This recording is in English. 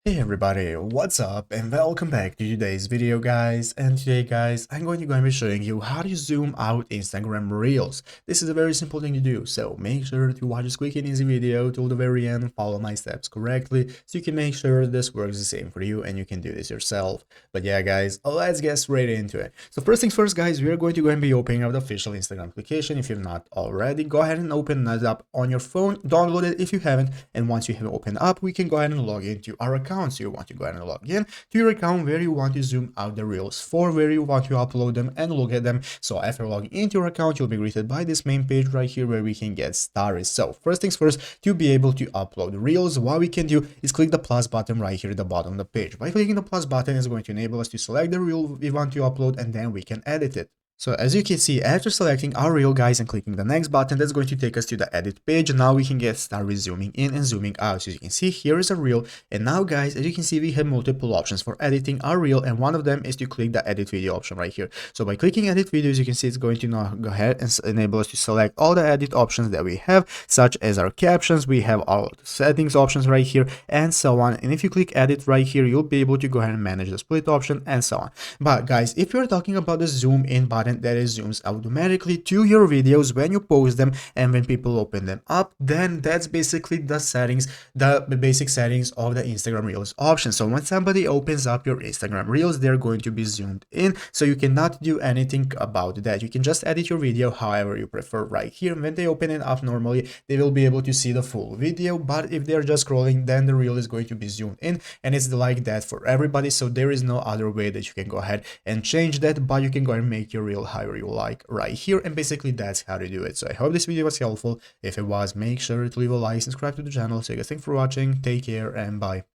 Hey everybody, what's up and welcome back to today's video guys. And today guys, I'm going to be showing you how to zoom out Instagram Reels. This is a very simple thing to do, so make sure to watch this quick and easy video till the very end and follow my steps correctly so you can make sure this works the same for you and you can do this yourself. But yeah guys, let's get straight into it. So first things first guys, we are going to go and be opening up the official Instagram application. If you're not already, go ahead and open that up on your phone, download it if you haven't, and once you have opened up, we can go ahead and log into our account. So you want to go ahead and log in to your account where you want to zoom out the reels for, where you want to upload them and look at them. So after logging into your account, you'll be greeted by this main page right here where we can get started. So first things first, to be able to upload reels, what we can do is click the plus button right here at the bottom of the page. By clicking the plus button, it's going to enable us to select the reel we want to upload and then we can edit it. So as you can see, after selecting our reel guys and clicking the next button, that's going to take us to the edit page. Now we can get started zooming in and zooming out. So as you can see, here is a reel. And now guys, as you can see, we have multiple options for editing our reel. And one of them is to click the edit video option right here. So by clicking edit video, as you can see, it's going to now go ahead and enable us to select all the edit options that we have, such as our captions. We have all the settings options right here and so on. And if you click edit right here, you'll be able to go ahead and manage the split option and so on. But guys, if you're talking about the zoom in button, that is zooms automatically to your videos when you post them and when people open them up, then that's basically the settings, the basic settings of the Instagram Reels option. So when somebody opens up your Instagram Reels, they're going to be zoomed in, so you cannot do anything about that. You can just edit your video however you prefer right here. When they open it up normally, they will be able to see the full video, but if they're just scrolling, then the reel is going to be zoomed in, and it's like that for everybody. So there is no other way that you can go ahead and change that, but you can go ahead and make your reel however you like right here. And basically that's how to do it. So I hope this video was helpful. If it was, make sure to leave a like, subscribe to the channel. So guys, thanks for watching, take care and bye.